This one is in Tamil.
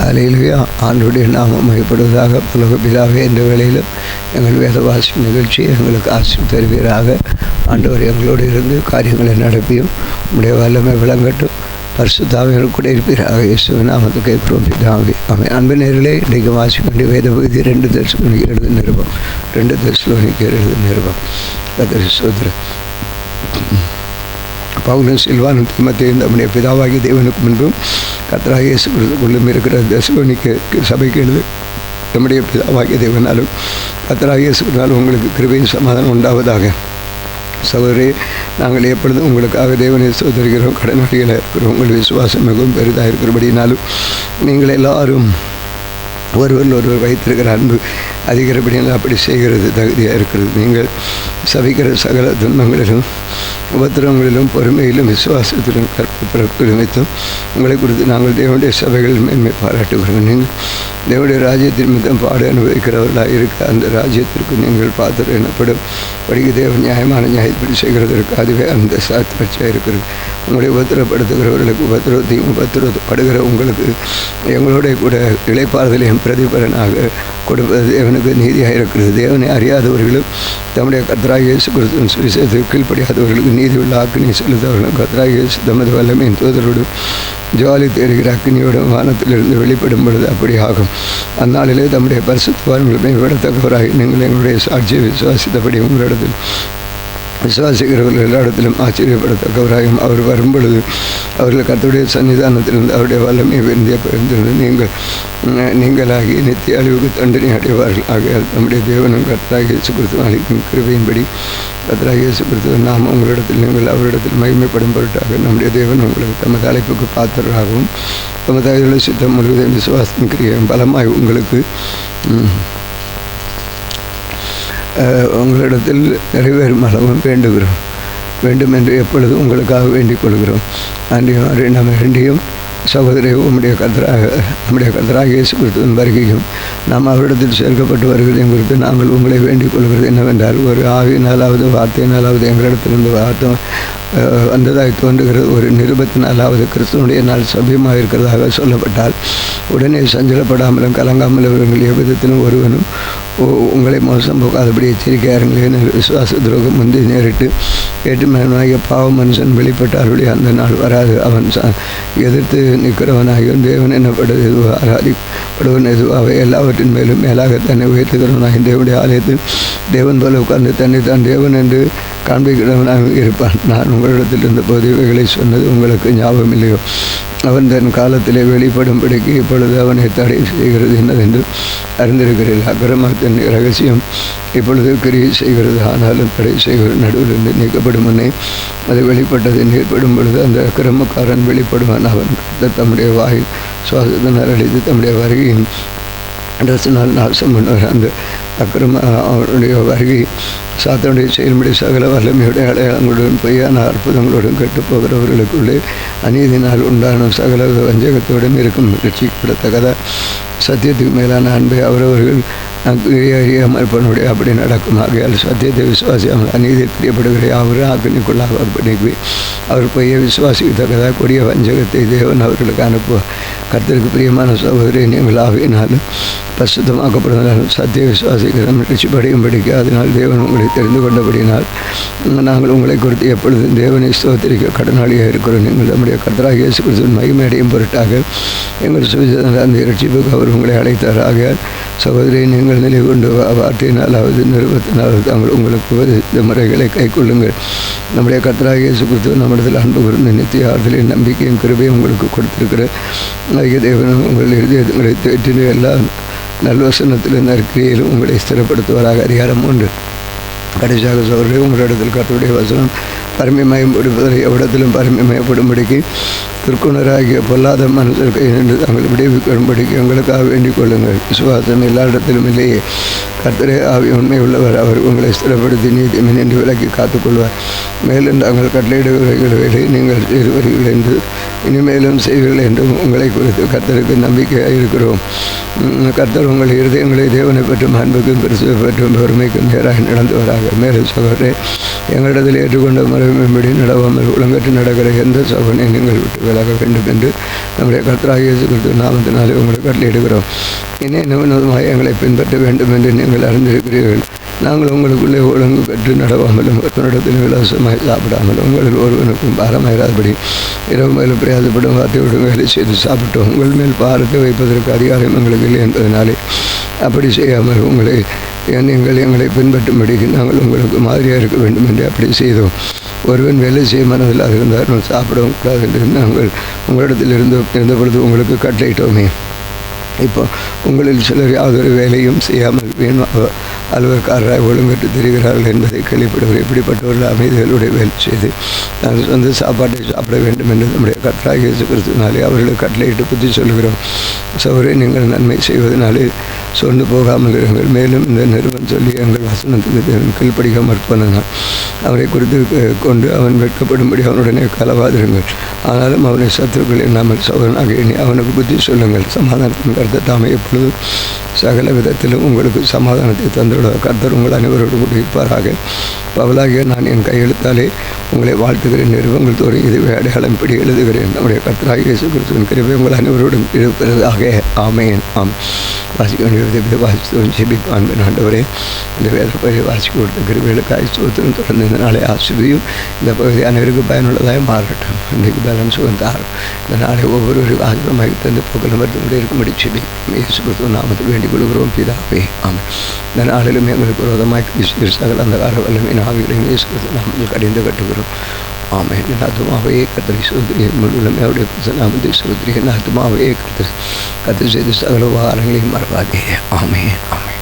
அல்லேலூயா. ஆண்டவருடைய நாமம் மகிமைப்படுவதாக. பரலோக பிதாவே, இந்த வேளையிலும் எங்கள் வேதவாசி நிகழ்ச்சியை எங்களுக்கு ஆசீர்வதித்து தருவீராக. ஆண்டவர் எங்களோடு இருந்து காரியங்களை நடப்பியும் உம்முடைய வல்லமை விளங்கட்டும். பரிசுத்தாவியோடு கூட இருப்பீராக. இயேசுவின் நாமத்துக்கு கேட்கிறோம் பிதாவே, ஆமென். அன்பு நேயர்களே, இன்றைக்கு வாசிக்க வேண்டிய வேத பகுதி 2 தெசலோனிக்கேயர் எழுதின நிருபம். 2 தெசலோனிக்கேயர் எழுதின நிருபம். கர்த்தரை ஸ்தோத்திரம். பவுலும் சில்வானும் தீமோத்தேயும் நம்முடைய பிதாவாகிய தேவனுக்கு முன்பும் கர்த்தராகிய இயேசு கிறிஸ்துவுக்குள்ளும் இருக்கிற தெசலோனிக்கேயர் சபைக்கு எழுது. நம்முடைய பிதாவாகிய தேவனாலும் கர்த்தராகிய இயேசு கிறிஸ்துவினாலும் உங்களுக்கு கிருபையும் சமாதானம் உண்டாவதாக. சகோதரே, நாங்கள் எப்பொழுதும் உங்களுக்காக தேவனை ஸ்தோத்திரிக்கிறோம். கடனாளிகளாக இருக்கிறோம். உங்கள் விசுவாசம் மிகவும் பெரிதாக இருக்கிறபடினாலும் நீங்கள் எல்லாரும் ஒருவர் வைத்திருக்கிற அன்பு அதிகப்படினால் அப்படி செய்கிறது தகுதியாக இருக்கிறது. நீங்கள் சபிக்கிற சகல துன்பங்களிலும் உபத்திரவங்களிலும் பொறுமையிலும் விசுவாசத்திலும் கற்பப்பிறப்பு நிமித்தம் உங்களை குறித்து நாங்கள் தேவனுடைய சபைகளில் மேன்மை பாராட்டுகிறோம். நீங்கள் தேவனுடைய ராஜ்யத்தின் மித்தம் பாடு அனுபவிக்கிறவர்களாக இருக்க அந்த ராஜ்யத்திற்கு நீங்கள் பாத்திரம் எனப்படும் படிக்க தேவன் நியாயமான நியாயப்படி செய்கிறதற்கு அதுவே அந்த சாட்சியாக இருக்கிறது. உங்களை உபத்திரப்படுத்துகிறவர்களுக்கு உபத்திரத்தையும் உபத்திரப்படுகிற உங்களுக்கு எங்களோட கூட இளைப்பாறுதலையும் பிரதிபலனாக கொடுப்பது தேவனுக்கு நீதியாக இருக்கிறது. தேவனை அறியாதவர்களும் தம்முடைய கர்த்தராகிய இயேசு கிறிஸ்துவின் சுவிசேஷத்துக்கு கீழ்ப்படியாதவர்களுக்கு நீதி உள்ள அக்கினி செலுத்தவர்களும் கர்த்தராகிய இயேசு தமது வல்லமையின் தூதரோடும் ஜுவாலி தேறுகிற அக்கினியோடும் வானத்திலிருந்து வெளிப்படும் பொழுது அப்படி ஆகும். அந்நாளிலே தம்முடைய பரிசுத்தவான்களை விடத்தக்கவராகி நீங்கள் எங்களுடைய சாட்சியை விசுவாசித்தபடி உங்களிடத்தில் விசுவாசிக்கிறவர்கள் எல்லா இடத்திலும் ஆச்சரியப்படத்தக்கவராயும் அவர் வரும்பொழுது அவர்கள் கர்த்தருடைய சன்னிதானத்திலிருந்து அவருடைய வல்லமையை விருந்திருந்து நீங்களாகி நித்திய அழிவுக்கு தண்டனை அடைவார்கள். ஆகையால் நம்முடைய தேவனும் கர்த்தராகிய இயேசு கிறிஸ்துவின் அளிக்கும் கிருபையின்படி கர்த்தராகிய இயேசு கிறிஸ்துவின் நாமம் உங்களிடத்தில் நீங்கள் அவரிடத்தில் மகிமைப்படும் பொருட்டாக நம்முடைய தேவன் உங்களுக்கு தமது அழைப்புக்கு பாத்திரராகவும் தமது அயலுள்ள சித்தம் முழுவதும் விசுவாசம் கிரியும் பலமாய் உங்களுக்கு உங்களிடத்தில் நிறைவேறும் அளவும் வேண்டும் என்று எப்பொழுதும் உங்களுக்காக வேண்டிக் கொள்கிறோம். அன்றையும் நம்ம ரெண்டையும் சகோதரி நம்முடைய கர்த்தராகிய இயேசு கிறிஸ்துவின் வருகையும் நாம் அவரிடத்தில் சேர்க்கப்பட்டு வருகிறதையும் குறித்து நாங்கள் உங்களை வேண்டிக் கொள்கிறது என்னவென்றால், ஒரு ஆவியினாலாவது வார்த்தையினாலாவது எங்களிடத்திலிருந்து வார்த்தை வந்ததாய் தோன்றுகிறது ஒரு நிருபத்தினாலாவது கிறிஸ்துவனுடைய நாள் சமயமாக இருக்கிறதாக சொல்லப்பட்டால் உடனே சஞ்சலப்படாமலும் கலங்காமலும் இவர்கள் எவ்விதத்திலும் ஒருவனும் உங்களை மோசம் போகாதபடி எச்சரிக்கையாருங்களே. விசுவாச துரோகம் முந்தி நேரிட்டு ஏற்றுமனாகிய பாவ மனுஷன் வெளிப்பட்டாருடைய அந்த நாள் வராது. அவன் எதிர்த்து நிற்கிறவனாகியும் தேவன் என்னப்படுவது எதுவோ ஆராதிப்படுவன் எதுவாக எல்லாவற்றின் மேலும் மேலாக தன்னை உயர்த்துகிறவனாகி தேவனுடைய ஆலயத்தில் தேவன் போல உட்கார்ந்து தன்னை தான் தேவன் என்று காண்பிக்கிறவனாக இருப்பான். நான் உங்களிடத்தில் இருந்த போது இவைகளை சொன்னது உங்களுக்கு ஞாபகம் இல்லையோ? அவன் தன் காலத்திலே வெளிப்படும்படிக்கு இப்பொழுது அவனை தடை செய்கிறது என்னதென்று அறிந்திருக்கிறீர்கள். அக்கிரமத்தின் ரகசியம் இப்பொழுது கிரியை செய்கிறது. ஆனாலும் தடை செய்கிற நடுவிலிருந்து நீக்கப்படும் முன்னே அது வெளிப்பட்டது. நீர்ப்படும் பொழுது அந்த அக்கிரமக்காரன் வெளிப்படுவான். அவன் தம்முடைய வாயில் சுவாசத்தினால் அடித்து தம்முடைய வருகையின் அரசினால் நாசம் பண்ணுவார். அந்த அக்கிரம அவனுடைய வருகை சாத்தனுடைய செயல்முறை சகல வல்லமையுடைய அடையாளங்களுடன் பொய்யான அற்புதங்களுடன் கெட்டுப்போகிறவர்களுக்குள்ளே அநீதினால் உண்டான சகல வஞ்சகத்துடன் இருக்கும் ரட்சிக்கப்படத்தக்கதா சத்தியத்துக்கு மேலான அன்பை அவரவர்கள் அறியாமற்பனுடைய அப்படி நடக்கும். ஆகையால் சத்தியத்தை விசுவாசியாமல் அநீதியை பிரியப்படுகிற அவரும் அக்னிக்குள்ளாக அவர் பொய்யை விசுவாசிக்கத்தக்கதாக கொடிய வஞ்சகத்தை தேவன் அவர்களுக்கு அனுப்புவார். கர்த்தருக்கு பிரியமான சகோதரி, நீங்கள் ஆவியினாலும் பரிசுத்தமாக்கப்படுவதாலும் சத்திய விசுவாசிக்கிறோம் ரட்சிப்படையும்படிக்கு அதனால் தேவன் உங்களை தெரிந்து கொண்டபடினால் நாங்கள் உங்களை குறித்து எப்பொழுதும் தேவனை ஸ்தோத்திரிக்க கடனாளியாக இருக்கிறோம். நீங்கள் நம்முடைய கர்த்தராகிய இயேசு கிறிஸ்துவின் மகிமை அடையும் பொருட்டாக எங்கள் சுவிசேஷ அந்த ரட்சிப்புக்கு அவர் உங்களை அழைத்தார். ஆகையால் சகோதரி, நீங்கள் நிலை கொண்டு வார்த்தையினாலாவது நிருபத்தினாலாவது தாங்கள் உங்களுக்கு உபதேசித்த முறைகளை கைக்கொள்ளுங்கள். நம்முடைய கர்த்தராகிய இயேசு கிறிஸ்து நம்மிடத்தில் அன்பு கூர்ந்து நித்திய ஆறுதலின் நம்பிக்கையும் கிருபையும் உங்களுக்கு கொடுத்திருக்கிற அதிக தேவனும் உங்கள் இருதயங்களை தேற்றின எல்லா நல்வசனத்திலும் நற்கிரியிலும் உங்களை ஸ்திரப்படுத்துவதாக. அதிகாரம் 3. கடைசியாக சகோதரர்களே, உங்களிடத்தில் கர்த்தருடைய வசனம் பரிமயப்படுவதை எவ்விடத்திலும் பரிமயப்படும்படிக்கு திருக்குணராகிய பொல்லாத மனுஷர் கை நின்று தாங்கள் விடுவிக்கும்படிக்கு எங்களுக்காக வேண்டிக் கொள்ளுங்கள். விசுவாசம் எல்லா இடத்திலும் இல்லையே. கர்த்தரே ஆவி உண்மை உள்ளவர். அவர் உங்களை ஸ்திரப்படுத்தி நீதிமை நின்று விலக்கி காத்துக்கொள்வார். மேலும் தாங்கள் கட்டளையிடுவீர்கள் நீங்கள் செய்வீர்கள் என்று இனிமேலும் செய்வீர்கள் என்றும் உங்களை குறித்து கர்த்தருக்கு நம்பிக்கையாக இருக்கிறோம். கர்த்தர் உங்கள் இருதயங்களை தேவனை பற்றும் அன்புக்கும் கிறிஸ்துவை பற்றும் பெருமைக்கும் நேராக நடந்து வராங்க. மேலும் சகோதரே, எங்களிடத்தில் ஏற்றுக்கொண்ட முறை மேம்படி நடவாமல் ஒழுங்கற்று நடக்கிற எந்த சகோனை நீங்கள் விட்டு விலக வேண்டும் என்று நம்முடைய கர்த்தராகிய இயேசு கிறிஸ்து நாமத்தினாலே உங்களுக்கு கட்டளையிடுகிறோம். இனி வினோதமாக எங்களை பின்பற்ற வேண்டும் என்று நீங்கள் அறிந்திருக்கிறீர்கள். நாங்கள் உங்களுக்குள்ளே ஒழுங்கு கற்று நடவாமலும் ஒருவனிடத்தில் விலாசமாய் சாப்பிடாமலும் உங்களில் ஒருவனுக்கும் பாரமாயிராதபடி இரவு மேலும் பிரயாசப்படும் வார்த்தையோடு வேலை செய்து சாப்பிட்டோம். உங்கள் மேல் பாரத்தை வைப்பதற்கு அதிகாரம் எங்களுக்கு இல்லை என்பதனாலே அப்படி செய்யாமல் நீங்கள் எங்களை பின்பற்றும்படி நாங்கள் உங்களுக்கு மாதிரியாக இருக்க வேண்டும் என்று அப்படி செய்தோம். ஒருவன் வேலை செய்ய மனதில் அது இருந்தால் சாப்பிடவும் கூடாது என்று நாங்கள் உங்களிடத்தில் இருந்த பொழுது உங்களுக்கு கட்டளையிட்டோமே. இப்போ உங்களில் சிலர் யாதொரு வேலையும் செய்யாமல் அலுவலக்காரராக ஒழுங்கற்று தெரிகிறார்கள் என்பதை கேள்விப்படுகிறேன். இப்படிப்பட்டவர்கள் அமைதிகளுடைய வேலை செய்து நாங்கள் சொந்த சாப்பாட்டை சாப்பிட வேண்டும் என்று நம்முடைய கர்த்தராகிய இயேசு கிறிஸ்துவினாலே அவர்களுக்கு கட்டளையிட்டு புத்தி சொல்கிறோம். சௌரே, நீங்கள் நன்மை செய்வதனாலே சொந்து போகாமல் இருங்கள். மேலும் இந்த நிறுவனம் சொல்லி எங்கள் வசனத்துக்கு கீழ்ப்படிக்க மறுப்பனால் அவரை குறித்து கொண்டு அவன் வெட்கப்படும்படி அவனுடனே கலவாதிருங்கள். ஆனாலும் அவனை சத்துருக்கள் எண்ணாமல் சௌரனாக எண்ணி அவனுக்கு புத்தி சொல்லுங்கள். சமாதானத்தின் கர்த்தர் தாமே எப்பொழுதும் சகல விதத்திலும் உங்களுக்கு சமாதானத்தை தந்துவிட கர்த்தர் உங்கள் அனைவரோடு கூட இருப்பாராக. பவுலாகிய நான் என் கையெழுத்தாலே உங்களை வாழ்த்துகிறேன். நிறுவங்கள் தோறும் இதுவே அடையாளம் படி எழுதுகிறேன். நம்முடைய கர்த்தராகிய இயேசு கிறிஸ்துவின் கிருபை உங்கள் அனைவரோடும் இருப்பதாக. ஆமென். வாசிக்க வேண்டிய வாசித்து ஜெபிப்பான். ஆண்டவரே, இந்த வேத பகுதியை வாசிக்க கொடுத்த கிருபைகளுக்காக ஸ்தோத்திரம். தொடர்ந்து இந்த நாளை ஆசிரியும் இந்த பகுதி அனைவருக்கும் பயனுள்ளதாக மாறட்டும். இன்றைக்கு பலன் சுகந்தாரும் இந்த நாளை ஒவ்வொருவருக்கும் ஆசிரமாக தந்து போக்கள் மருத்துவ இருக்கும்படி செபி இயேசு கிறிஸ்துவின் நாமத்தில் வேண்டிக் கொள்கிறோம் பிதாவே. ஆமென். இந்த நாளிலும் எங்களுக்கு விரோதமாக சகல அந்த கார வல்லமை ஆவிகளையும் இயேசு கிறிஸ்துவின் நாமத்தில் கடிந்து கட்டுகிறோம். ஆமென். என் ஆத்துமாவே கர்த்தரை ஸ்தோத்திரி, முழுவதுமே அவருடைய நாமத்தை ஸ்தோத்திரி. என் ஆத்துமாவே கர்த்தரை செய்த சகல உபகாரங்களையும் மறவாதே. ஆமென். ஆமென்.